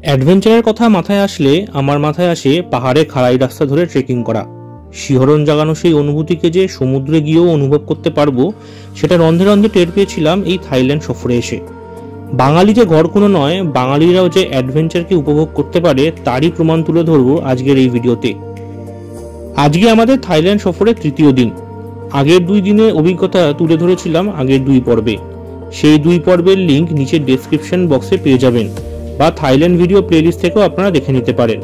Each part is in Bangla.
অ্যাডভেঞ্চারের কথা মাথায় আসলে আমার মাথায় আসে পাহাড়ে খাড়াই রাস্তা ধরে ট্রেকিং করা। শিহরণ জাগানো সেই অনুভূতিকে যে সমুদ্রে গিয়েও অনুভব করতে পারবো সেটা রন্ধে রন্ধে টের পেয়েছিলাম এই থাইল্যান্ড সফরে এসে। বাঙালি যে ঘর কোনো নয়, বাঙালিরাও যে অ্যাডভেঞ্চারকে উপভোগ করতে পারে তারই প্রমাণ তুলে ধরবো আজকের এই ভিডিওতে। আজকে আমাদের থাইল্যান্ড সফরের তৃতীয় দিন। আগের 2 দিনে অভিজ্ঞতা তুলে ধরেছিলাম আগের 2 পর্বে। সেই 2 পর্বের লিঙ্ক নিচে ডেসক্রিপশন বক্সে পেয়ে যাবেন বা থাইল্যান্ড ভিডিও প্লেলিস্ট থেকেও আপনারা দেখে নিতে পারেন।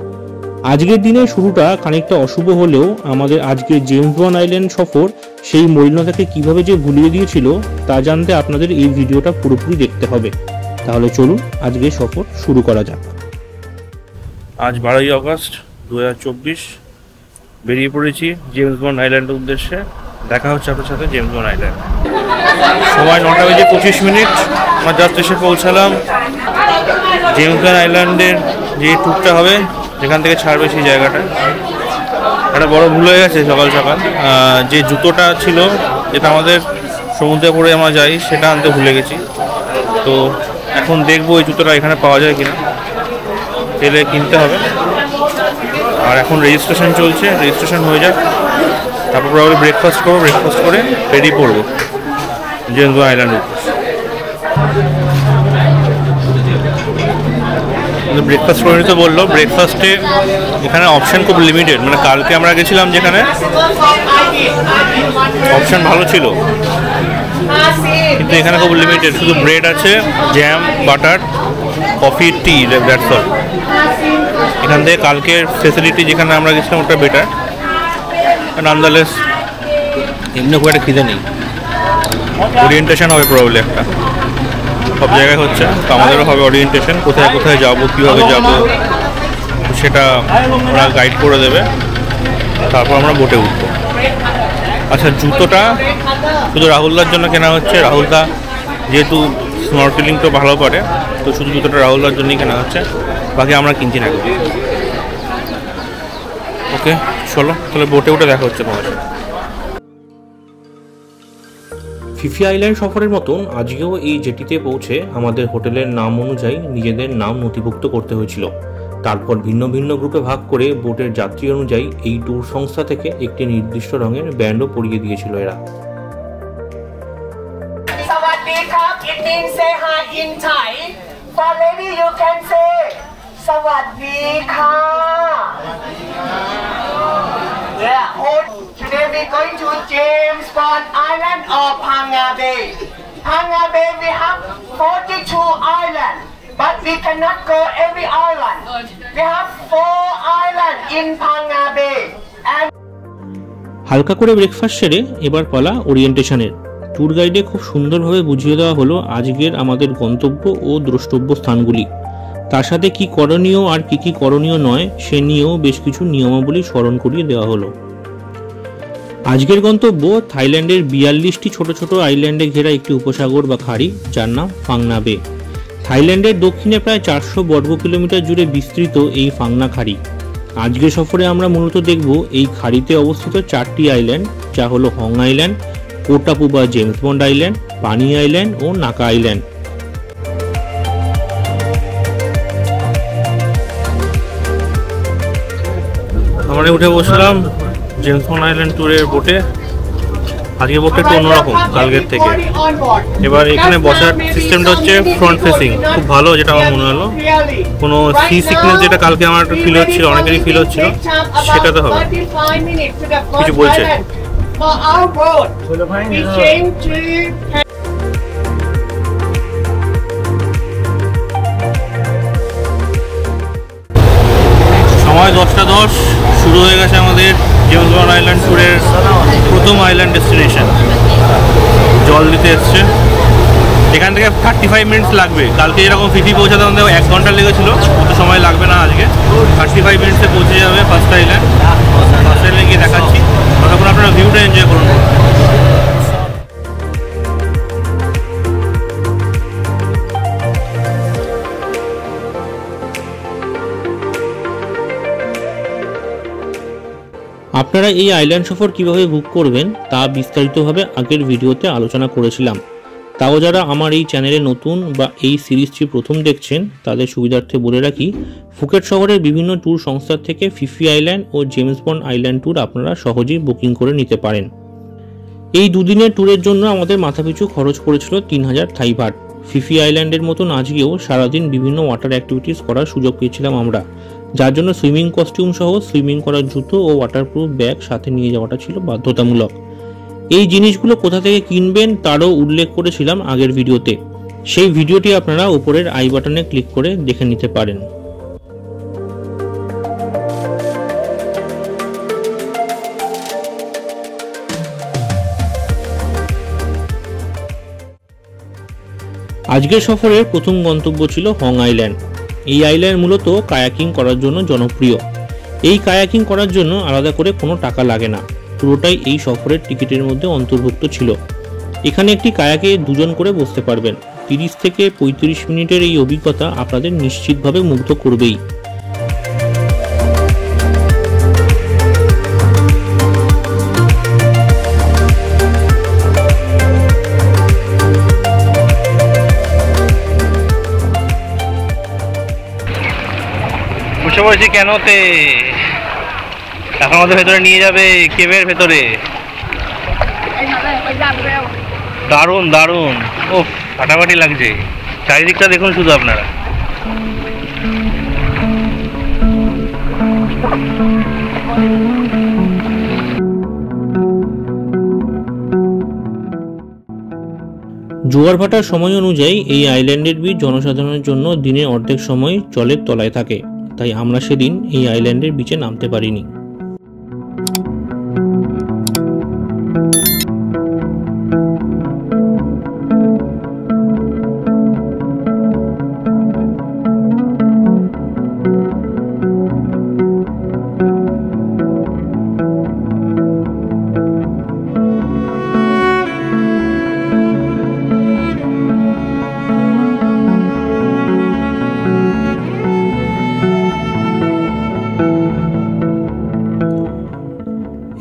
আজকের দিনের শুরুটা খানিকটা অশুভ হলেও আমাদের আজকের জেমস বন্ড আইল্যান্ড সফর সেই মলিনতাকে কিভাবে যে ভুলিয়ে দিয়েছিল তা জানতে আপনাদের এই ভিডিওটা পুরোপুরি দেখতে হবে। তাহলে চলুন আজকের সফর শুরু করা যাক। আজ 12ই আগস্ট 2024 বেরিয়ে পড়েছি জেমস বন্ড আইল্যান্ডের উদ্দেশ্যে। দেখা হচ্ছে আপনার সাথে জেমস বন্ড আইল্যান্ড। সময় 9:25। আমরা জাস্ট এসে পৌঁছালাম জেমস বন্ড আইল্যান্ডের যে ট্যুরটা হবে, যেখান থেকে ছাড়বে সেই জায়গাটা। একটা বড় ভুল হয়ে গেছে সকাল সকাল। যে জুতোটা ছিল যেটা আমাদের সমুদ্রে পরে আমরা যাই সেটা আনতে ভুলে গেছি। তো এখন দেখবো এই জুতোটা এখানে পাওয়া যায় কিনা, পেলে কিনতে হবে। আর এখন রেজিস্ট্রেশন চলছে, রেজিস্ট্রেশন হয়ে যাক, তারপর আমরা ব্রেকফাস্ট করবো, ব্রেকফাস্ট করে বেরিয়ে পড়বো জেমস বন্ড আইল্যান্ডের উদ্দেশ্যে। ব্রেকফাস্ট করে নিতে বললো। ব্রেকফাস্টে এখানে অপশান খুব লিমিটেড, মানে কালকে আমরা গেছিলাম যেখানে অপশান ভালো ছিল, কিন্তু এখানে খুব লিমিটেড। শুধু ব্রেড আছে, jam, butter, coffee, T, that's all. এখান থেকে কালকের ফেসিলিটি যেখানে আমরা গেছিলাম ওটা বেটার। নানদালেস এমনি খুব একটা খিদে নেই। ওরিয়েন্টেশন হবে প্রবলেম একটা, সব জায়গায় হচ্ছে, তো আমাদেরও হবে ওরিয়েন্টেশন, কোথায় কোথায় যাবো, কীভাবে যাবো সেটা ওরা গাইড করে দেবে। তারপর আমরা বোটে উঠবো। আচ্ছা, জুতোটা শুধু রাহুলদার জন্য কেনা হচ্ছে। রাহুলদা যেহেতু স্নরকেলিংটা ভালো করে, তো শুধু জুতোটা রাহুলদার জন্যই কেনা হচ্ছে, বাকি আমরা কিনছি না। ওকে চলো তাহলে বোটে উঠে দেখা হচ্ছে তোমার। ফিফি আইল্যান্ড সফরের মতন আজকেও এই জেটিতে পৌঁছে আমাদের হোটেলের নাম অনুযায়ী নিজেদের নাম নথিভুক্ত করতে হয়েছিল। তারপর ভিন্ন ভিন্ন গ্রুপে ভাগ করে বোটের যাত্রী অনুযায়ী এই ট্যুর সংস্থা থেকে একটি নির্দিষ্ট রঙের ব্যান্ডও পরিয়ে দিয়েছিল এরা। Today we're going to James Bond Island or Phang Nga Bay. Phang Nga Bay we have 42 islands, but we cannot go every island. We have 4 islands in Phang Nga Bay. And হালকা করে ব্রেকফাস্ট সেরে এবার পালা ওরিয়েন্টেশনের। ট্যুর গাইডে খুব সুন্দরভাবে বুঝিয়ে দেওয়া হলো আজকের আমাদের গন্তব্য ও দ্রষ্টব্য স্থানগুলি। তার সাথে কি করণীয় আর কি করণীয় নয় সে নিয়েও বেশ কিছু নিয়মাবলী স্মরণ করিয়ে দেওয়া হলো। আজকের গন্তব্য থাইল্যান্ডের 42টি ছোট ছোট আইল্যান্ডে ঘেরা একটি উপসাগর বা খাড়ি, যার নাম ফাংনা বে। থাইল্যান্ডের দক্ষিণে প্রায় 400 বর্গ কিলোমিটার জুড়ে বিস্তৃত এই ফাংনা খাড়ি। আজকের সফরে আমরা মূলত দেখব এই খাড়িতে অবস্থিত 4টি আইল্যান্ড, যা হলো হং আইল্যান্ড, কোটাপু বা জেমস বন্ড আইল্যান্ড, পানি আইল্যান্ড ও নাকা আইল্যান্ড। আমরা উঠে বসলাম জেমস বন্ড আইল্যান্ড ট্যুরের বোটে। আজকে বোটটা একটু অন্যরকম কালকের থেকে। এবার এখানে বসার সিস্টেমটা হচ্ছে ফ্রন্ট ফেসিং, খুব ভালো, যেটা আমার মনে হলো। কোনো সি সিকনেস যেটা কালকে আমার একটু ফিল হচ্ছিল, অনেকেরই ফিল হচ্ছিল, সেটা তো হবে। কিছু বলছে সময় 10:10। শুরু হয়ে গেছে আমাদের জেমস বন্ড আইল্যান্ড ট্যুরের প্রথম আইল্যান্ড ডেস্টিনেশন। জল দিতে এসছে। এখান থেকে 35 মিনিটস লাগবে। কালকে যেরকম ফিফি পৌঁছাতে আমাদের 1 ঘন্টা লেগেছিলো, অত সময় লাগবে না আজকে। 35 মিনিটসে পৌঁছে যাবে ফার্স্ট আইল্যান্ড। ফার্স্ট আইল্যান্ডে গিয়ে দেখাচ্ছি, ততক্ষণ আপনারা ভিউটা এনজয় করুন। আপনারা এই আইল্যান্ড সফর কিভাবে বুক করবেন তা বিস্তারিতভাবে আগের ভিডিওতে আলোচনা করেছিলাম। তাও যারা আমার এই চ্যানেলে নতুন বা এই সিরিজটি প্রথম দেখছেন তাদের সুবিধার্থে বলে রাখি, ফুকেট শহরের বিভিন্ন ট্যুর সংস্থার থেকে ফিফি আইল্যান্ড ও জেমস বন্ড আইল্যান্ড ট্যুর আপনারা সহজেই বুকিং করে নিতে পারেন। এই দুদিনের ট্যুরের জন্য আমাদের মাথাপিছু খরচ পড়েছিল 3000 থাই বাট। ফিফি আইল্যান্ডের মতন আজকেও সারাদিন বিভিন্ন ওয়াটার অ্যাক্টিভিটিস করার সুযোগ পেয়েছিলাম আমরা, যার জন্য সুইমিং কস্টিউম সহ সুইমিং করার জুতো ও ওয়াটারপ্রুফ ব্যাগ সাথে নিয়ে যাওয়াটা ছিল বাধ্যতামূলক। এই জিনিসগুলো কোথা থেকে কিনবেন তারও উল্লেখ করেছিলাম আগের ভিডিওতে, সেই ভিডিওটি আপনারা উপরের আই বাটনে ক্লিক করে দেখে নিতে পারেন। আজকের সফরের প্রথম গন্তব্য ছিল হং আইল্যান্ড। এই আইল্যান্ড মূলত কায়াকিং করার জন্য জনপ্রিয়। এই কায়াকিং করার জন্য আলাদা করে কোনো টাকা লাগে না, পুরোটাই এই সফরের টিকিটের মধ্যে অন্তর্ভুক্ত ছিল। এখানে একটি কায়াকে দুজন করে বসতে পারবেন। 30 থেকে 35 মিনিটের এই অভিজ্ঞতা আপনাদের নিশ্চিতভাবে মুগ্ধ করবেই। বসে পড়েছি কেনতে, এখন আমাদের ভেতরে নিয়ে যাবে কেভের ভেতরে। দারুণ দারুণ, ও ফাটাফাটি লাগছে। চারিদিকটা দেখুন শুধু আপনারা। জোয়ার ভাটার সময় অনুযায়ী এই আইল্যান্ডের বীজ জনসাধারণের জন্য দিনে অর্ধেক সময় জলের তলায় থাকে, তাই আমরা সেদিন এই আইল্যান্ডের বিচে নামতে পারিনি।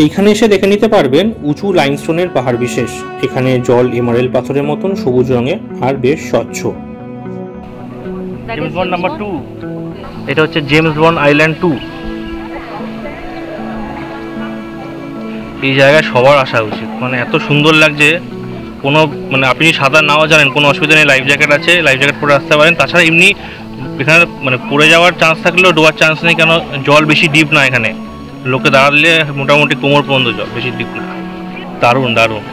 এইখানে এসে দেখে নিতে পারবেন উঁচু লাইমস্টোনের পাহাড় বিশেষ। এখানে জল এমারেল পাথরের মতন সবুজ রঙের আর বেশ স্বচ্ছ। জেমস বন্ড নাম্বার 2, এটা হচ্ছে জেমস বন্ড আইল্যান্ড 2। এই জায়গায় সবার আসা উচিত, মানে এত সুন্দর লাগছে। কোনো মানে আপনি সাঁতার নাও জানেন কোনো অসুবিধা নেই, লাইফ জ্যাকেট আছে, লাইফ জ্যাকেট পরে আসতে পারেন। তাছাড়া এমনি এখানে মানে পড়ে যাওয়ার চান্স থাকলেও ডোবার চান্স নেই, কেন জল বেশি ডিপ না। এখানে লোকে দাঁড়ালে মোটামুটি কোমর পর্যন্ত জল, বেশি ডিপ না। দারুণ দারুণ।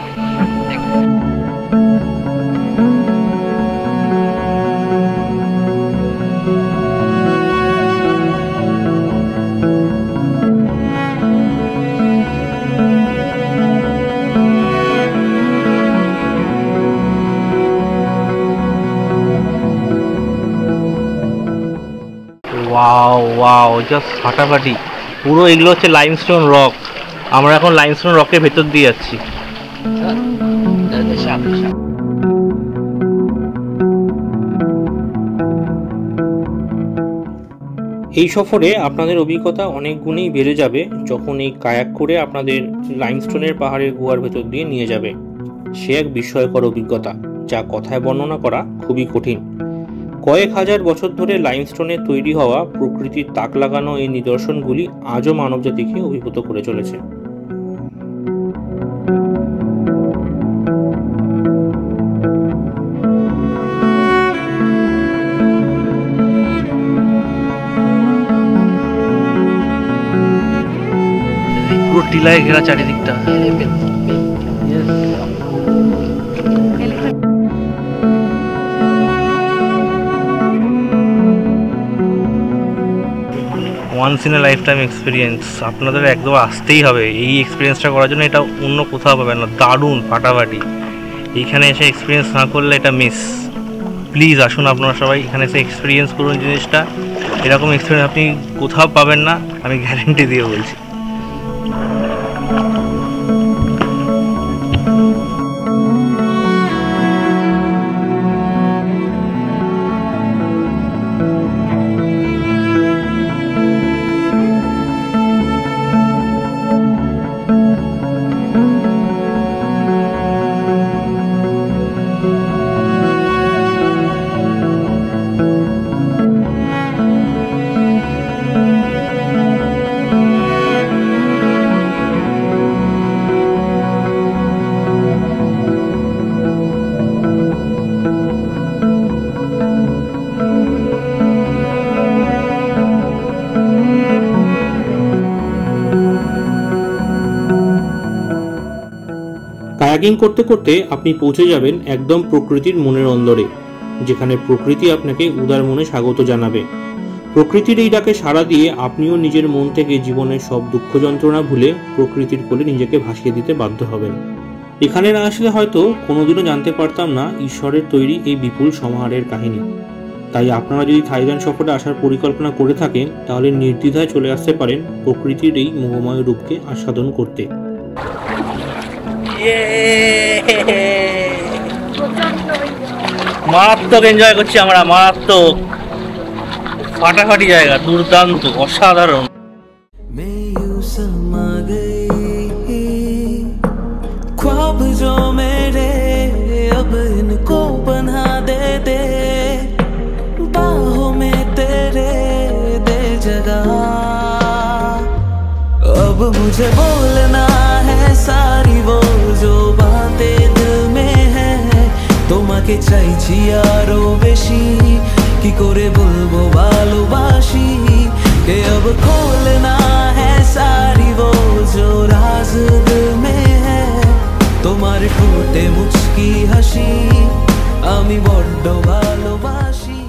ওয়াও ওয়াও, জাস্ট ফাটাফাটি পুরো। এগুলো হচ্ছে লাইমস্টোন রক। আমরা এখন লাইমস্টোন রকের ভেতর দিয়ে যাচ্ছি। এই সফরে আপনাদের অভিজ্ঞতা অনেক গুণেই বেড়ে যাবে যখন এই কায়াক করে আপনাদের লাইমস্টোনের পাহাড়ের গুহার ভেতর দিয়ে নিয়ে যাবে। সে এক বিস্ময়কর অভিজ্ঞতা, যা কথায় বর্ণনা করা খুবই কঠিন। কয়েক হাজার বছর ধরে লাইমস্টোনে তৈরি হওয়া প্রকৃতির তাক লাগানো এই নিদর্শনগুলি আজও মানবজাতিকে অভিভূত করে চলেছে। পুরো টিলায় ঘেরা চারিদিকটা। Once in a lifetime experience, আপনাদের একদম আসতেই হবে এই এক্সপিরিয়েন্সটা করার জন্য। এটা অন্য কোথাও পাবেন না, দারুণ ফাটাফাটি। এইখানে এসে এক্সপিরিয়েন্স না করলে এটা মিস। প্লিজ আসুন আপনারা সবাই, এখানে এসে এক্সপিরিয়েন্স করুন জিনিসটা। এরকম এক্সপিরিয়েন্স আপনি কোথাও পাবেন না, আমি গ্যারেন্টি দিয়ে বলছি। ট্রেকিং করতে করতে আপনি পৌঁছে যাবেন একদম প্রকৃতির মনের অন্দরে, যেখানে প্রকৃতি আপনাকে উদার মনে স্বাগত জানাবে। প্রকৃতির এই ডাকে সাড়া দিয়ে আপনিও নিজের মন থেকে জীবনের সব দুঃখ যন্ত্রণা ভুলে প্রকৃতির কোলে নিজেকে ভাসিয়ে দিতে বাধ্য হবেন। এখানে না আসলে হয়তো কোনোদিনও জানতে পারতাম না ঈশ্বরের তৈরি এই বিপুল সমাহারের কাহিনী। তাই আপনারা যদি থাইল্যান্ড সফরে আসার পরিকল্পনা করে থাকেন তাহলে নির্দ্বিধায় চলে আসতে পারেন প্রকৃতির এই মোহময় রূপকে আস্বাদন করতে। মারাত্মক এনজয় করছি আমরা, মারাত্মক ফাটাফাটি জায়গা, দুর্দান্ত, অসাধারণ। ख्वाब जो मेरे अब इनको बना दे दे, बाहों में तेरे दे जगह। अब मुझे बोलना है सारी वो जो बातें दिल में है, তোমাকে চাইছি আরো বেশি, কি করে বলবো ভালোবাসি, কে अब खोलना है सारी वो जो राज दिल में है, তোমার ঠোঁটে মুচকি হাসি আমি বড্ড ভালোবাসি।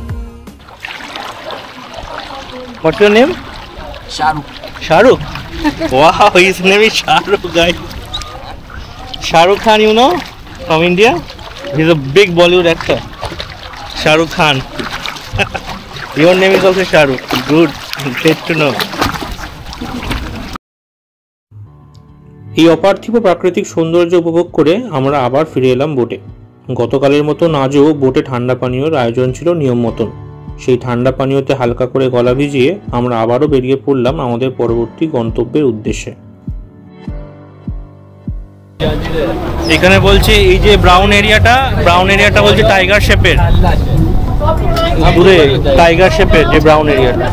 What's your name? Shahrukh. Shahrukh? Wow, his name is Shahrukh, guys. Shahrukh Khan, you know, from India. He's a big Bollywood actor. Shahrukh Khan. Your name is also Shahrukh. Good. Great to know. এই অপার্থিব প্রাকৃতিক সৌন্দর্য উপভোগ করে আমরা আবার ফিরে এলাম বোটে। গতকালের মতন আজও বোটে ঠান্ডা পানীয়র আয়োজন ছিল নিয়ম মতন। সেই ঠান্ডা পানীয়তে হালকা করে গলা ভিজিয়ে আমরা আবারও বেরিয়ে পড়লাম আমাদের পরবর্তী গন্তব্যের উদ্দেশ্যে। এখানে বলছে এই যে ব্রাউন এরিয়াটা বলছে টাইগার শেপের, দূরে টাইগার শেপের যে ব্রাউন এরিয়াটা।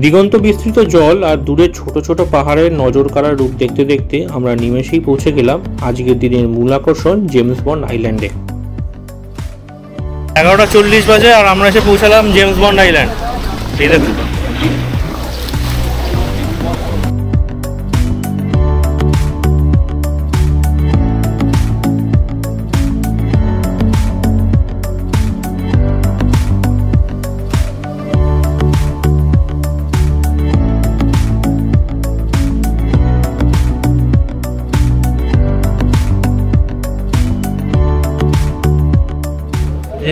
দিগন্ত বিস্তৃত জল আর দূরে ছোট ছোট পাহাড়ের নজর কাড়া রূপ দেখতে দেখতে আমরা নিমেষেই পৌঁছে গেলাম আজকের দিনের মূল আকর্ষণ জেমস বন্ড আইল্যান্ডে। 11:40 বাজে আর আমরা এসে পৌঁছালাম জেমস বন্ড আইল্যান্ড। এই দেখুন,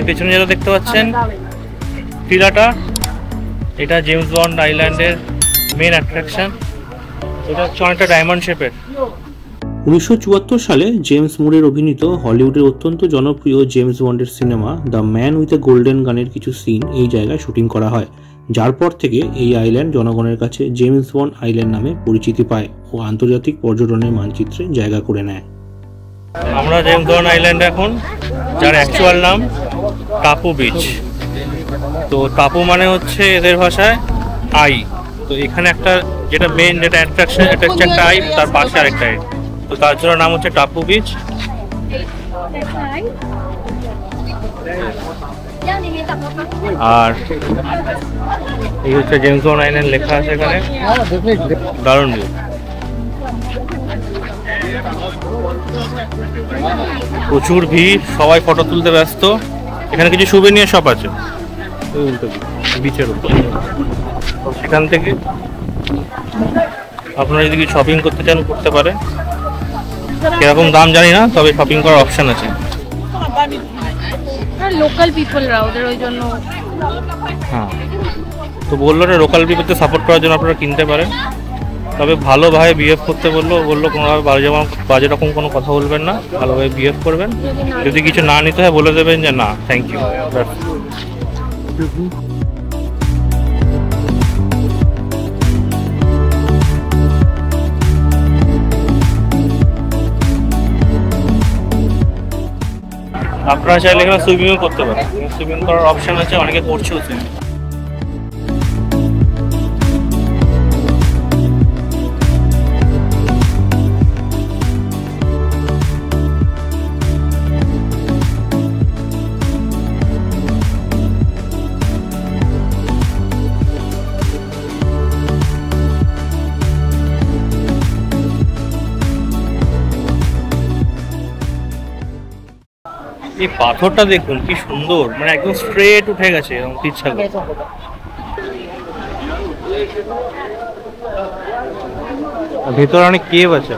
পেছনে যেটা দেখতে পাচ্ছেন টিলাটা, এটা জেমস বন্ড আইল্যান্ডের মেন অ্যাট্রাকশন। এটা হচ্ছে অনেকটা ডায়মন্ড শেপের। 1974 সালে জেমস মুরের অভিনীত হলিউডের অত্যন্ত জনপ্রিয় জেমস বন্ডের cinema the man with a golden গানের কিছু সিন এই জায়গায় শুটিং করা হয়, যার পর থেকে এই আইল্যান্ড জনগণের কাছে জেমস বন্ড আইল্যান্ড নামে পরিচিতি পায় ও আন্তর্জাতিক পর্যটনের মানচিত্রে জায়গা করে নেয়। আমরা জেমস বন্ড আইল্যান্ডে এখন, যার অ্যাকচুয়াল নাম টাপু বিচ। তো টাপু মানে হচ্ছে এদের ভাষায় আই। তো এখানে একটা যেটা মেন যেটা অ্যাট্রাকশন, এটা হচ্ছে একটা আই, তার পাশে আরেকটা আই, তো তার জন্য নাম হচ্ছে টাপু বিচ। আর এই হচ্ছে জেমস বন্ড আইল্যান্ড লেখা আছে এখানে, দারুণ ভিউ। প্রচুর ভিড়, সবাই ফটো তুলতে ব্যস্ত। এখানে কিছু সুভেনিয়ার শপ আছে বিচের উপর, সেখান থেকে আপনারা যদি কিছু শপিং করতে চান করতে পারেন। কিরকম দাম জানি না, তবে শপিং করার অপশন আছে। লোকাল পিপলরা ওদের ওই জন্য, হ্যাঁ, তো বললো না লোকাল পিপলকে সাপোর্ট করার জন্য আপনারা কিনতে পারেন, তবে ভালোভাবে বিহেভ করতে বললো কোনোভাবে বাজে রকম কোনো কথা বলবেন না, ভালোভাবে বিহেভ করবেন। যদি কিছু না নিতে হয় বলে দেবেন যে না থ্যাংক ইউ। আপনারা চাইলে এখানে সুইমিংও করতে পারেন, সুইমিং করার অপশন আছে, অনেকে করছেও সুইমিং। এই পাথরটা দেখুন কি সুন্দর, মানে একদম স্ট্রেট উঠে গেছে এরকম ইচ্ছা করে। ভেতরে অনেক কেভ আছে।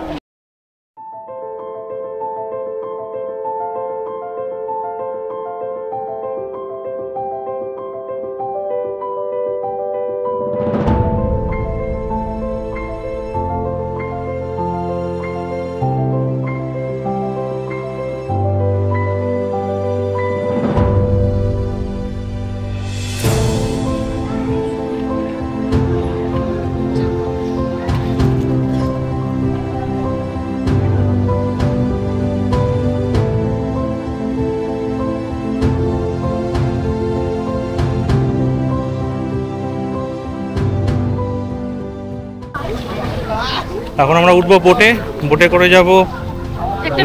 এখন আমরা উঠবো বোটে, বোটে করে যাব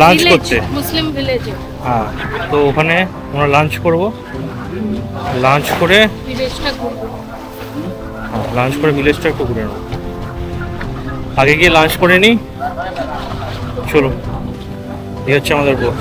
লাঞ্চ করতে, মুসলিম ভিলেজে। হ্যাঁ, তো ওখানে আমরা লাঞ্চ করব, লাঞ্চ করে ভিলেজটা ঘুরবো। লাঞ্চ করে ভিলেজটা একটু ঘুরে নেব। আগে গিয়ে লাঞ্চ করে নিই, চলো। এই হচ্ছে আমাদের বোট।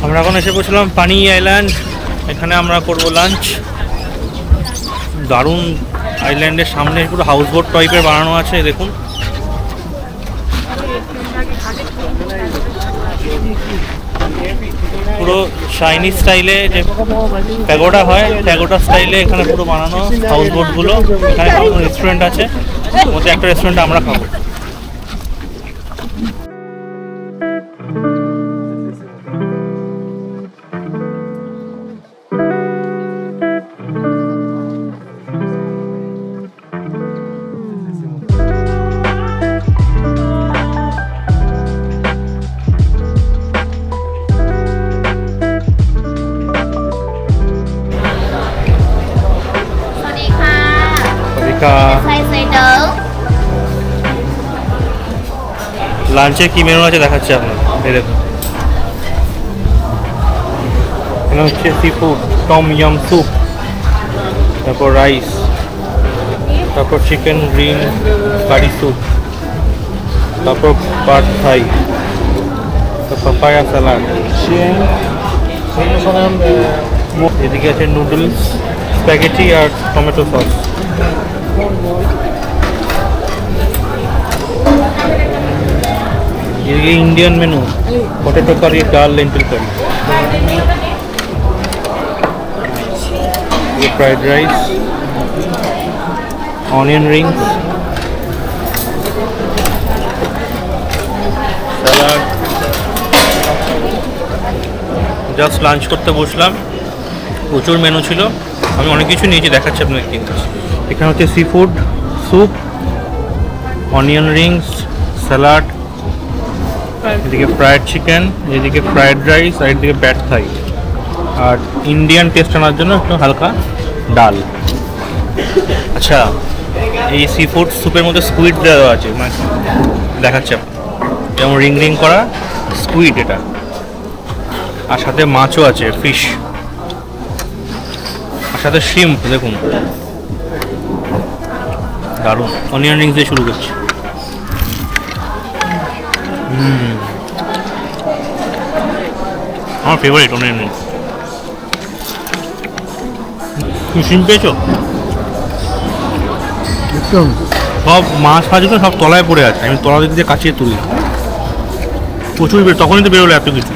আমরা এখন এসে পৌঁছলাম পানি আইল্যান্ড। এখানে আমরা করব লাঞ্চ। দারুণ আইল্যান্ডের সামনে পুরো হাউস বোট টাইপের বানানো আছে, দেখুন। পুরো চাইনিজ স্টাইলে যে প্যাগোডা হয়, প্যাগোডা স্টাইলে এখানে পুরো বানানো হাউস বোটগুলো। এখানে রেস্টুরেন্ট আছে, মধ্যে একটা রেস্টুরেন্টে আমরা খাবো। লাঞ্চে কি মেনু আছে দেখাচ্ছি আপনার, এই দেখুন। এখানে হচ্ছে seafood, tom yum soup, তারপর রাইস, তারপর চিকেন গ্রিন কারি স্যুপ, তারপর পাড থাই, পাপায়া স্যালাড, এদিকে আছে নুডলস, স্প্যাগেটি আর টমেটো সস। ये Indian menu, potato curry, dal, lentil curry, ये फ्राइड राइस, ऑनियन रिंग्स, सलाद। জাস্ট লাঞ্চ করতে বসলাম, প্রচুর মেনু ছিল, আমি অনেক কিছু নিয়েছি, দেখাচ্ছি আপনাকে কি আছে। এখানে হচ্ছে sea food soup, onion Rings, salad, এদিকে ফ্রাইড চিকেন, এদিকে ফ্রাইড রাইস, আর এদিকে প্যাড থাই, আর ইন্ডিয়ান টেস্ট আনার জন্য একটু হালকা ডাল। আচ্ছা, এই সি ফুড স্যুপের মধ্যে স্কুইড দেওয়া আছে, মানে দেখাচ্ছে যেমন রিং রিং করা স্কুইড এটা, আর সাথে মাছও আছে, ফিশ, আর সাথে শ্রিম্প। দেখুন দারুণ। অনিয়ন রিংস দিয়ে শুরু করছি। আমার ফেভারিট অনিয়ন রিংস। তুমি শ্রিম্প পেয়েছো? সব মাছ ফাছগুলো সব তলায় পড়ে আছে, আমি তলা দিকে কাছিয়ে তুলি, প্রচুর বের, তখনই তো বেরোলো এত কিছু।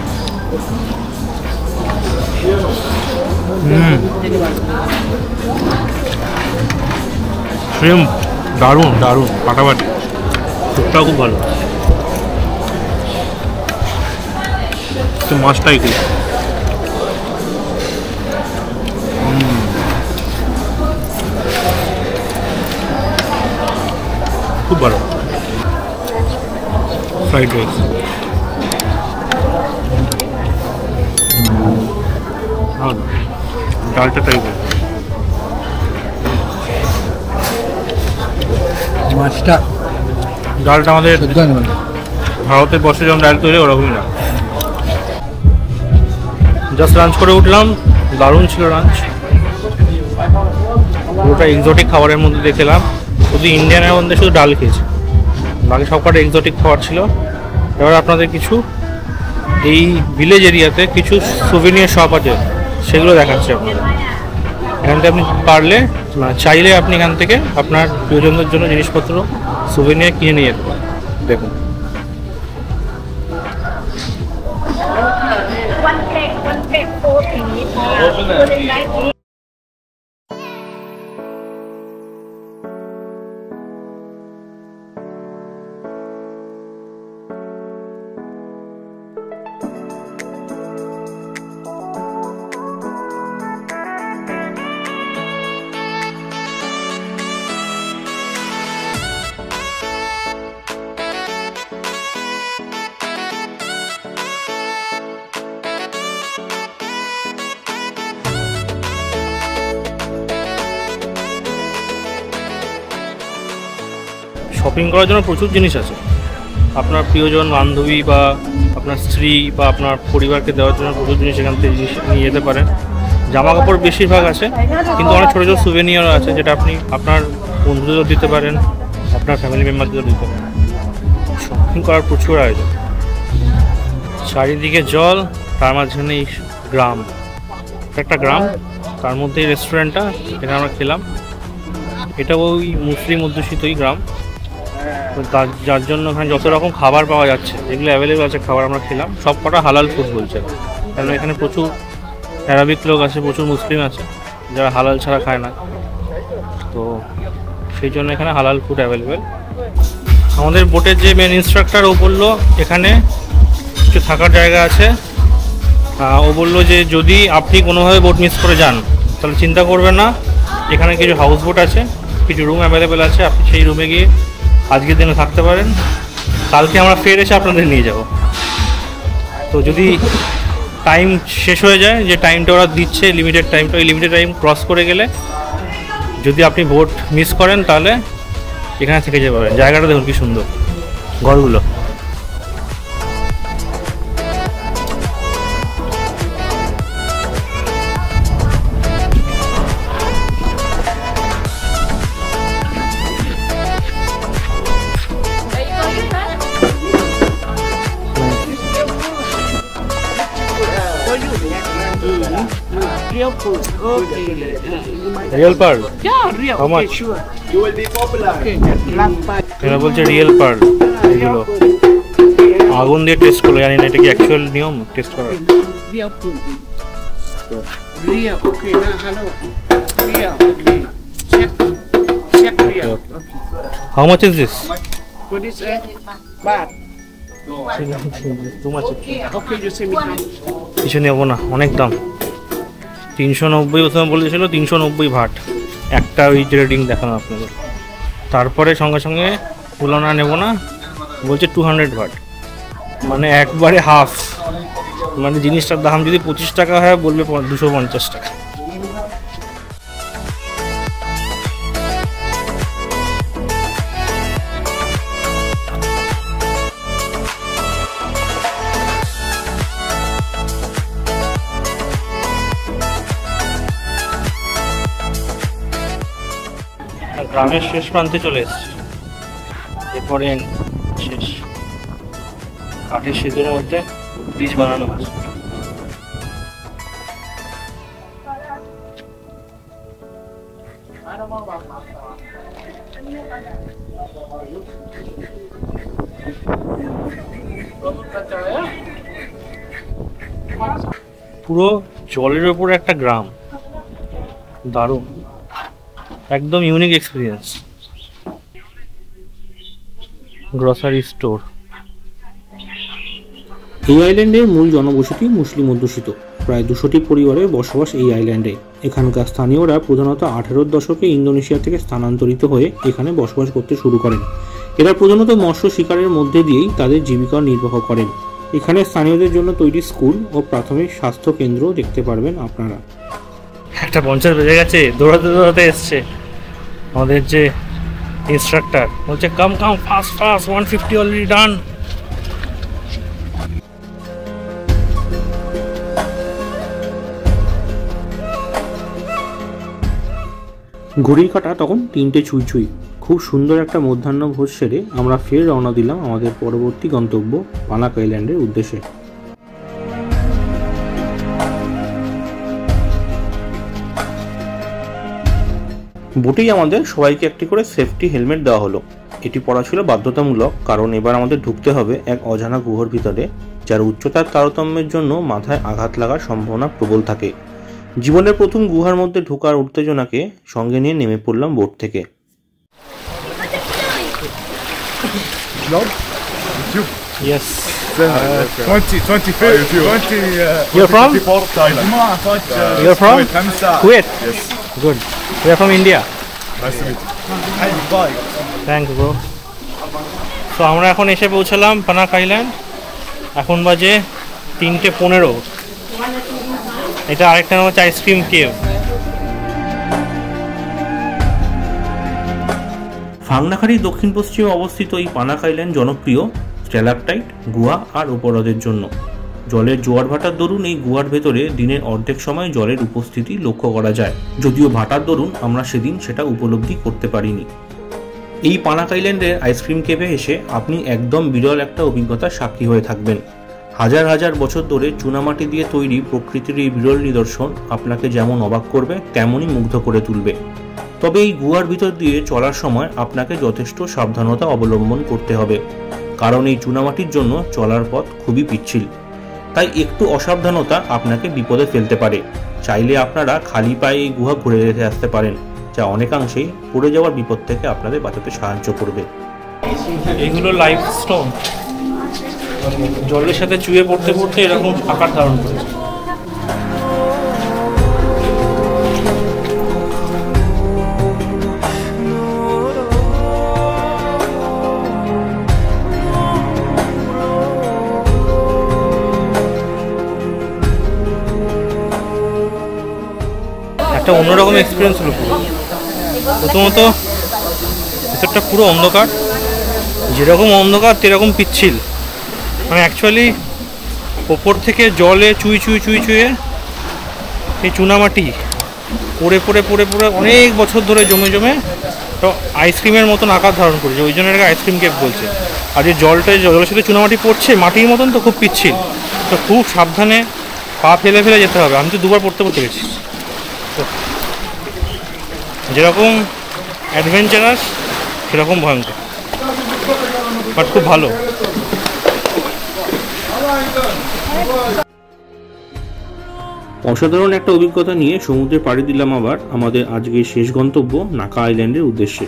শ্রিম্প দারুণ দারুণ, ফাটাফাটি। স্যুপটাও খুব ভালো, মাছটাই খুব খুব ভালো। ফ্রাইড রাইস ডালটা ট্রাই করবো। মাছটা ডালটা আমাদের ভারতের বর্ষে যেমন ডাল তৈরি ওরকমই না। জাস্ট লাঞ্চ করে উঠলাম, দারুণ ছিল লাঞ্চ। পুরোটা এক্সোটিক খাবারের মধ্যে দেখলাম, শুধু ইন্ডিয়ানের মধ্যে শুধু ডাল খেয়েছি, বাকি সব কটা এক্সোটিক খাবার ছিল। এবার আপনাদের কিছু এই ভিলেজ এরিয়াতে কিছু সুভেনিয়ার শপ আছে, সেগুলো দেখাচ্ছি আপনাদের। এখান থেকে আপনি পারলে চাইলে আপনি এখান থেকে আপনার প্রিয়জনদের জন্য জিনিসপত্র সুভেনিয়ার কিনে নিয়ে যেতে পারেন। দেখুন, one cake, 4 piece. শপিং করার জন্য প্রচুর জিনিস আছে। আপনার প্রিয়জন, বান্ধবী বা আপনার স্ত্রী বা আপনার পরিবারকে দেওয়ার জন্য প্রচুর জিনিস এখান থেকে নিয়ে যেতে পারেন। জামা কাপড় বেশিরভাগ আছে, কিন্তু অনেক ছোটো ছোটো সুভেনিয়ারও আছে, যেটা আপনি আপনার বন্ধুদেরও দিতে পারেন, আপনার ফ্যামিলি মেম্বারদেরও দিতে পারেন। শপিং করার প্রচুর আয়োজন, চারিদিকে জল, তার মাঝখানে এই গ্রাম, একটা গ্রাম, তার মধ্যে এই রেস্টুরেন্টটা, এখানে আমরা খেলাম। এটা ওই মুসলিম অধ্যুষিতই গ্রাম, যার জন্য এখানে যত রকম খাবার পাওয়া যাচ্ছে, যেগুলো অ্যাভেলেবেল আছে খাবার আমরা খেলাম, সব কটা হালাল ফুড বলছে। কারণ এখানে প্রচুর অ্যারাবিক লোক আছে, প্রচুর মুসলিম আছে যারা হালাল ছাড়া খায় না, তো সেই জন্য এখানে হালাল ফুড অ্যাভেলেবেল। আমাদের বোটের যে মেন ইনস্ট্রাক্টর, ও বললো এখানে কিছু থাকার জায়গা আছে। ও বললো যে যদি আপনি কোনোভাবে বোট মিস করে যান তাহলে চিন্তা করবেন না, এখানে কিছু হাউস বোট আছে, কিছু রুম অ্যাভেলেবেল আছে, আপনি সেই রুমে গিয়ে আজকের দিনে থাকতে পারেন, কালকে আমরা ফের এসে আপনাদের নিয়ে যাব। তো যদি টাইম শেষ হয়ে যায়, যে টাইমটা ওরা দিচ্ছে লিমিটেড টাইমটা, ওই লিমিটেড টাইম ক্রস করে গেলে যদি আপনি বোট মিস করেন তাহলে এখানে থেকে যেতে পারেন। জায়গাটা দেখুন কি সুন্দর, ঘরগুলো। Real food. Okay. Real pearl, Yeah, real. How Okay, much? sure. You will be popular. Okay. Last part. এরা বলছে রিয়েল পার্ল। এগুলো আগুন দিয়ে টেস্ট করলো, জানি না এটা কি অ্যাকচুয়াল নিয়ম টেস্ট করার। Real food. Real. Okay. Now, hello. Real. Okay. Check. Check real. Okay. How much is this? What is it? Bad. Too much. Okay, you see me how. কিছু নেবো না, অনেক দাম। 390 প্রথমে বলেছিল, 390 ভাট একটা ওই রেটিং দেখানো আপনাদের। তারপরে সঙ্গে সঙ্গে তুলনা নেব না, বলছে 200 ভাট, মানে একবারে হাফ। মানে জিনিসটার দাম যদি 25 টাকা হয়, বলবে 250 টাকা। গ্রামের শেষ প্রান্তে চলে এসেছি, এরপরে শেষ। কাঠের সেতুর মধ্যে ব্রিজ বানানো হয়েছে। পুরো জলের ওপর একটা গ্রাম, দারুণ, একদম ইউনিক এক্সপিরিয়েন্স। Grocery store. এই আইল্যান্ডের মূল জনবসতি মুসলিম অধ্যুষিত, প্রায় 200টি পরিবারের বসবাস এই আইল্যান্ডে। এখানকার স্থানীয়রা প্রধানত 18 দশকে ইন্দোনেশিয়া থেকে স্থানান্তরিত হয়ে এখানে বসবাস করতে শুরু করেন। এরা প্রধানত মৎস্য শিকারের মধ্যে দিয়েই তাদের জীবিকা নির্বাহ করেন। এখানে স্থানীয়দের জন্য তৈরি স্কুল ও প্রাথমিক স্বাস্থ্য কেন্দ্র দেখতে পারবেন আপনারা। একটা 50 বেজে গেছে, দৌড়াতে দৌড়াতে এসছে আমাদের যে ইনস্ট্রাক্টর, বলছে কাম কাম ফাস্ট ফাস্ট, 150 অলরেডি ডান। ঘড়ির কাঁটা তখন 3টে ছুঁই ছুঁই। খুব সুন্দর একটা মধ্যাহ্ন ভোজ সেরে আমরা ফের রওনা দিলাম আমাদের পরবর্তী গন্তব্য পানাক আইল্যান্ডের উদ্দেশ্যে। বোটেই আমাদের সবাইকে একটি করে সেফটি হেলমেট দেওয়া হলো। এটি পরা ছিল বাধ্যতামূলক, কারণ এবার আমাদের ঢুকতে হবে এক অজানা গুহার ভিতরে, যার উচ্চতার তারতম্যের জন্য মাথায় আঘাত লাগার সম্ভাবনা প্রবল থাকে। জীবনের প্রথম গুহার মধ্যে ঢোকার উত্তেজনাকে সঙ্গে নিয়ে নেমে পড়লাম বোট থেকে। Yes. 20 foot. 20. You're from? Thailand. You're from? Kuwait. Yes. Good. We are from India. Nice to meet you. Thanks bro. So আমরা এখন এসে পৌঁছালাম পানাক আইল্যান্ড। এখন বাজে 3:15। এটা আরেকটা নাম হচ্ছে আইসক্রিম কেভ। ফাংনাখাড়ির দক্ষিণ পশ্চিমে অবস্থিত এই পানাক আইল্যান্ড জনপ্রিয় স্ট্যালাকটাইট, গুহা আর উপহ্রদের জন্য। জলের জোয়ার ভাটার দরুন এই গুহার ভেতরে দিনের অর্ধেক সময় জলের উপস্থিতি লক্ষ্য করা যায়, যদিও ভাটার দরুন আমরা সেদিন সেটা উপলব্ধি করতে পারিনি। এই পানাক আইল্যান্ডের আইসক্রিম কেভে এসে আপনি একদম বিরল একটা অভিজ্ঞতার সাক্ষী হয়ে থাকবেন। হাজার হাজার বছর ধরে চুনামাটি দিয়ে তৈরি প্রকৃতির এই বিরল নিদর্শন আপনাকে যেমন অবাক করবে তেমনই মুগ্ধ করে তুলবে। তবে এই গুহার ভিতর দিয়ে চলার সময় আপনাকে যথেষ্ট সাবধানতা অবলম্বন করতে হবে, কারণ এই চুনামাটির জন্য চলার পথ খুবই পিচ্ছিল। তাই একটু অসাবধানতা আপনাকে বিপদে ফেলতে পারে। চাইলে আপনারা খালি পায়ে এই গুহা ঘুরে রেখে আসতে পারেন, যা অনেকাংশেই পড়ে যাওয়ার বিপদ থেকে আপনাদের বাঁচাতে সাহায্য করবে। এগুলো লাইভ স্টোন, জলের সাথে চুয়ে পড়তে পড়তে এরকম আকার ধারণ করেছে। একটা অন্যরকম এক্সপিরিয়েন্স হলো পুরো। প্রথমত ভেতরটা পুরো অন্ধকার, যেরকম অন্ধকার সেরকম পিচ্ছিল। মানে অ্যাকচুয়ালি ওপর থেকে জলে চুই চুয়ে এই চুনামাটি পড়ে পড়ে পড়ে পড়ে অনেক বছর ধরে জমে জমে তো আইসক্রিমের মতন আকার ধারণ করেছে, ওই জন্য এটাকে আইসক্রিম কেভ বলছে। আর যে জলের সাথে চুনামাটি পড়ছে মাটির মতন, তো খুব পিচ্ছিল, তো খুব সাবধানে পা ফেলে ফেলে যেতে হবে। আমি তো দুবার পড়তে গেছি। তো যেরকম অ্যাডভেঞ্চারাস সেরকম ভয়ঙ্কর, বাট খুব ভালো। অসাধারণ একটা অভিজ্ঞতা নিয়ে সমুদ্রে পাড়ি দিলাম আবার আমাদের আজকের শেষ গন্তব্য নাকা আইল্যান্ডের উদ্দেশ্যে।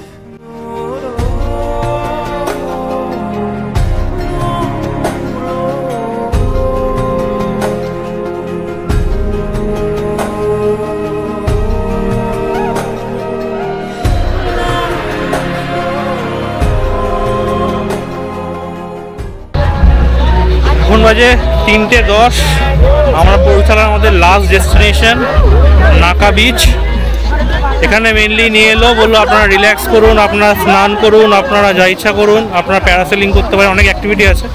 এখন বাজে 3:10। আমরা পৌঁছালাম আমাদের লাস্ট ডেস্টিনেশন নাকা বিচ। এখানে মেনলি নিয়ে এলো, বললো আপনারা রিল্যাক্স করুন, আপনারা স্নান করুন, আপনারা যা ইচ্ছা করুন, আপনারা প্যারাসেলিং করতে পারেন, অনেক অ্যাক্টিভিটি আছে।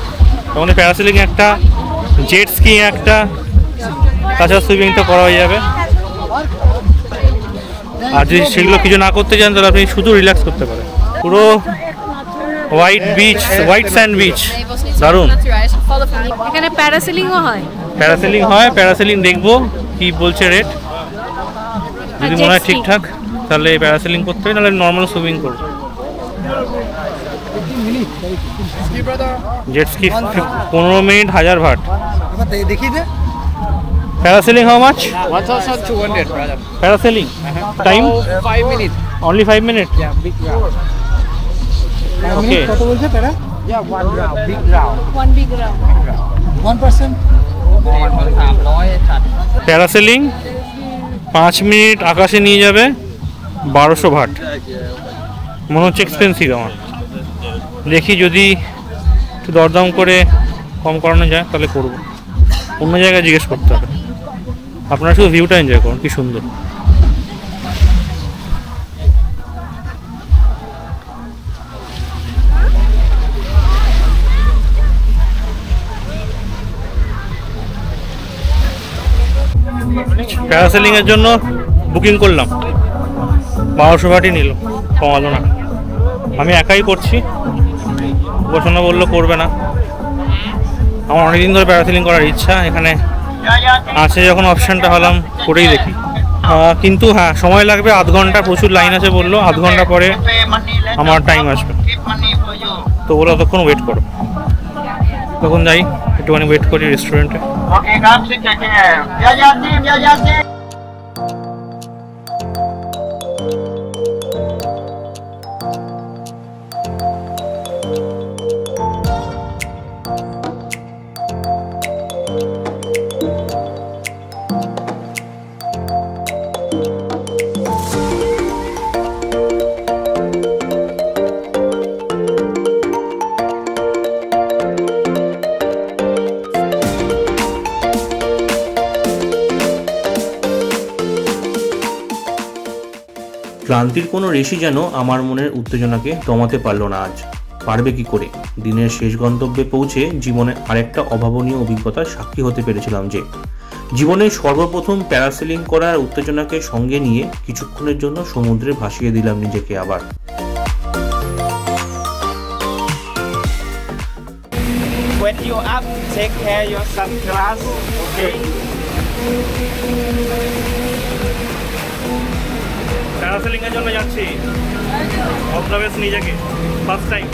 তখন প্যারাসেলিং একটা, জেট স্কিং একটা, তাছাড়া সুইমিং তো করা হয়ে যাবে। আর যদি সেগুলো কিছু না করতে চান তাহলে আপনি শুধু রিল্যাক্স করতে পারেন। পুরো white beach, white sand beach, দারুণ। এখানে প্যারাসেলিংও হয়। প্যারাসেলিং হয়, প্যারাসেলিং দেখবো কি বলছে রেট। যদি মনে হয় ঠিকঠাক তাহলে প্যারাসেলিং করতে হবে, নাহলে নর্মাল সুইমিং করবো। Jet ski 15 minute 1000 baht. Parasailing how much? 1200 brother. Parasailing time 5 minutes. only 5 minutes. Yeah, big round. Okay. Yeah, one round, big round. One big round. 1%. 300 parasailing 5 minute আকাশে নিয়ে যাবে, 1200 ভাট। মনে হচ্ছে এক্সপেন্সিভ আমার। দেখি যদি একটু দরদাম করে কম করানো যায় তাহলে করবো। অন্য জায়গায় জিজ্ঞেস করতে হবে। আপনারা শুধু ভিউটা এনজয় করুন, কি সুন্দর। প্যারাসেলিংয়ের জন্য বুকিং করলাম, 1200 বাটি নিল, কমালো না। আমি একাই করছি, উপাসনা বললো করবে না। আমার অনেকদিন ধরে প্যারাসেলিং করার ইচ্ছা, এখানে আছে যখন অপশানটা হলাম করেই দেখি। কিন্তু হ্যাঁ, সময় লাগবে, আধ ঘন্টা, প্রচুর লাইন আছে বললো, আধ ঘন্টা পরে আমার টাইম আসবে। তো বলো ততক্ষণ ওয়েট করো, তখন যাই একটুখানি ওয়েট করি রেস্টুরেন্টে। ক্লান্তির কোনো রেশি যেন আমার মনের উত্তেজনাকে দমাতে পারল না আজ। পারবে কি করে? দিনের শেষ গন্তব্যে পৌঁছে জীবনে আরেকটা অভাবনীয় অভিজ্ঞতার সাক্ষী হতে পেরেছিলাম যে জীবনের সর্বপ্রথম প্যারাসেলিং করার উত্তেজনাকে সঙ্গে নিয়ে কিছুক্ষণের জন্য সমুদ্রে ভাসিয়ে দিলাম নিজেকে আবার। When you up, take care your sunglass. Okay. Parasailing এর জন্য যাচ্ছি, অবজার্ভেন্স নিজেকে ফার্স্ট টাইম।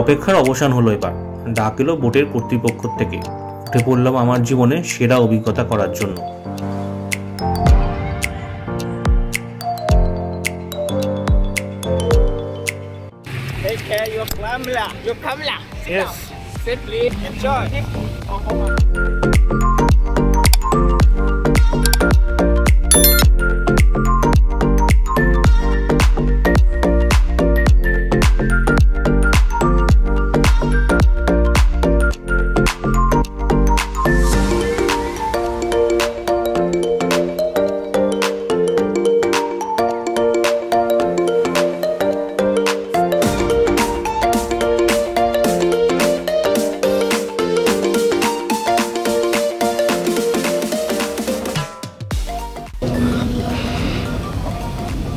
অপেক্ষার অবসান হলো এবার। ডাক এলো বোটের কর্তৃপক্ষ থেকে। উঠে পড়লাম আমার জীবনে সেরা অভিজ্ঞতা করার জন্য। Take care your camera. Your camera. Yes. Safely enjoy.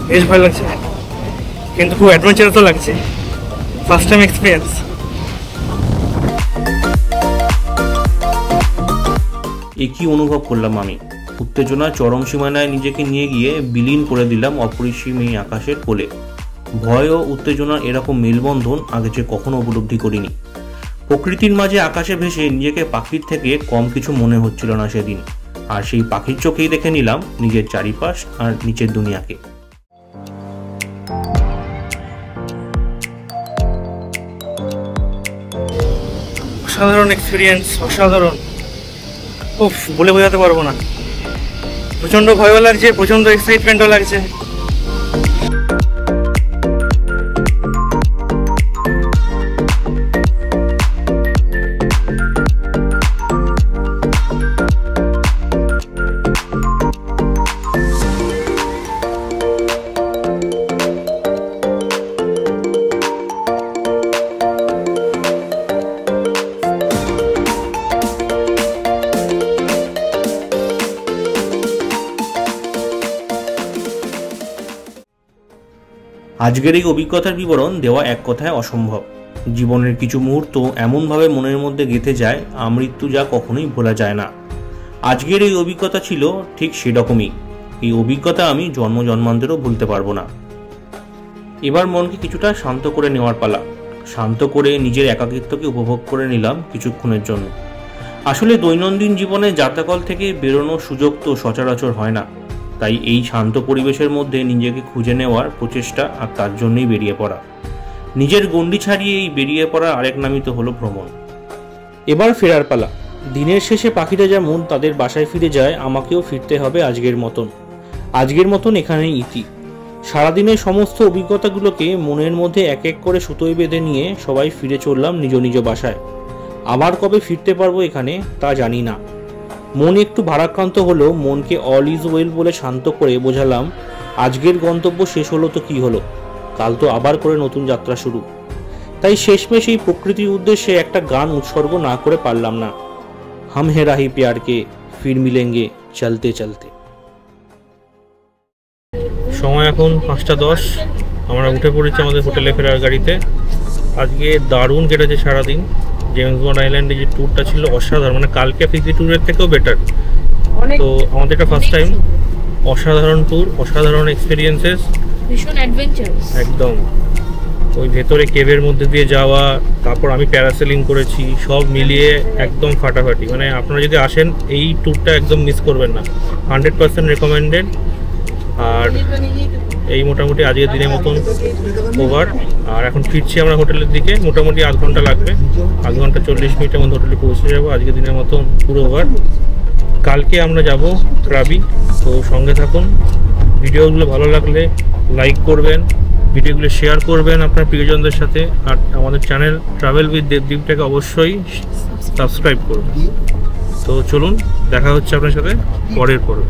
বেশ ভালো লাগছে, কিন্তু খুব অ্যাডভেঞ্চারাসও লাগছে, ফার্স্ট টাইম এক্সপিরিয়েন্স। একই অনুভব করলাম আমি। উত্তেজনা চরম সীমানায় নিজেকে নিয়ে গিয়ে বিলীন করে দিলাম অপরিসীম এই আকাশের কোলে। ভয় ও উত্তেজনার এরকম মেলবন্ধন আগে যে কখনো উপলব্ধি করিনি। প্রকৃতির মাঝে আকাশে ভেসে নিজেকে পাখির থেকে কম কিছু মনে হচ্ছিল না সেদিন। আর সেই পাখির চোখেই দেখে নিলাম নিজের চারিপাশ আর নিচের দুনিয়াকে। অসাধারণ এক্সপিরিয়েন্স, অসাধারণ। উফ, বলে বোঝাতে পারবো না। প্রচন্ড ভয়ও লাগছে, প্রচন্ড এক্সাইটমেন্টও লাগছে। আজকের এই অভিজ্ঞতার বিবরণ দেওয়া এক কথায় অসম্ভব। জীবনের কিছু মুহূর্ত এমনভাবে মনের মধ্যে গেঁথে যায়, আমৃত্যু যা কখনোই ভোলা যায় না। আজকের এই অভিজ্ঞতা ছিল ঠিক সেরকমই। এই অভিজ্ঞতা আমি জন্ম জন্মান্তরেও ভুলতে পারবো না। এবার মনকে কিছুটা শান্ত করে নেওয়ার পালা। শান্ত করে নিজের একাকিত্বকে উপভোগ করে নিলাম কিছুক্ষণের জন্য। আসলে দৈনন্দিন জীবনে যাত্রাকল থেকে বেরোনোর সুযোগ তো সচরাচর হয় না, তাই এই শান্ত পরিবেশের মধ্যে নিজেকে খুঁজে নেওয়ার প্রচেষ্টা, আর তার জন্যই বেরিয়ে পড়া। নিজের গণ্ডি ছাড়িয়ে এই বেরিয়ে পড়ার আরেক নামই তো হলো ভ্রমণ। এবার ফেরার পালা। দিনের শেষে পাখিরা যেমন তাদের বাসায় ফিরে যায়, আমাকেও ফিরতে হবে আজকের মতন এখানেই ইতি। সারাদিনের সমস্ত অভিজ্ঞতাগুলোকে মনের মধ্যে এক এক করে সুতোয় বেঁধে নিয়ে সবাই ফিরে চললাম নিজ নিজ বাসায়। আবার কবে ফিরতে পারবো এখানে তা জানি না। মন একটু ভারাক্রান্ত হলো। মনকে অল ইজ ওয়েল বলে শান্ত করে বোঝালাম, আজকের গন্তব্য শেষ হলো তো কি হলো, কাল তো আবার করে নতুন যাত্রা শুরু। তাই শেষমেশ এই প্রকৃতির উদ্দেশ্যে একটা গান উৎসর্গ না করে পারলাম না। হাম হে রাহি প্যারকে ফির মিলেঙ্গে চলতে চলতে। সময় এখন 5:10। আমরা উঠে পড়েছি আমাদের হোটেলে ফেরার গাড়িতে। আজকে দারুণ কেটেছে সারাদিন। জেমস বন্ড আইল্যান্ডে যে ট্যুরটা ছিল অসাধারণ, মানে কালকে ফিজি ট্যুরের থেকেও বেটার। তো আমাদের এটা ফার্স্ট টাইম, অসাধারণ ট্যুর, অসাধারণ এক্সপিরিয়েন্সেস, ভীষণ অ্যাডভেঞ্চারাস একদম। ওই ভেতরে কেভের মধ্যে দিয়ে যাওয়া, তারপর আমি প্যারাসেলিং করেছি, সব মিলিয়ে একদম ফাটাফাটি। মানে আপনারা যদি আসেন এই ট্যুরটা একদম মিস করবেন না, 100% রেকমেন্ডেড। আর এই মোটামুটি আজকের দিনের মতন ওভার। আর এখন ফিরছি আমরা হোটেলের দিকে, মোটামুটি আধ ঘন্টা লাগবে, আধ ঘন্টা 40 মিনিটের মধ্যে হোটেলে পৌঁছে যাবো। আজকের দিনের মতন পুরো ওভার। কালকে আমরা যাব ক্রাবি, তো সঙ্গে থাকুন। ভিডিওগুলো ভালো লাগলে লাইক করবেন, ভিডিওগুলো শেয়ার করবেন আপনার প্রিয়জনদের সাথে, আর আমাদের চ্যানেল ট্রাভেল উইথ দেবদীপটাকে অবশ্যই সাবস্ক্রাইব করবেন। তো চলুন, দেখা হচ্ছে আপনার সাথে পরের পর্বে।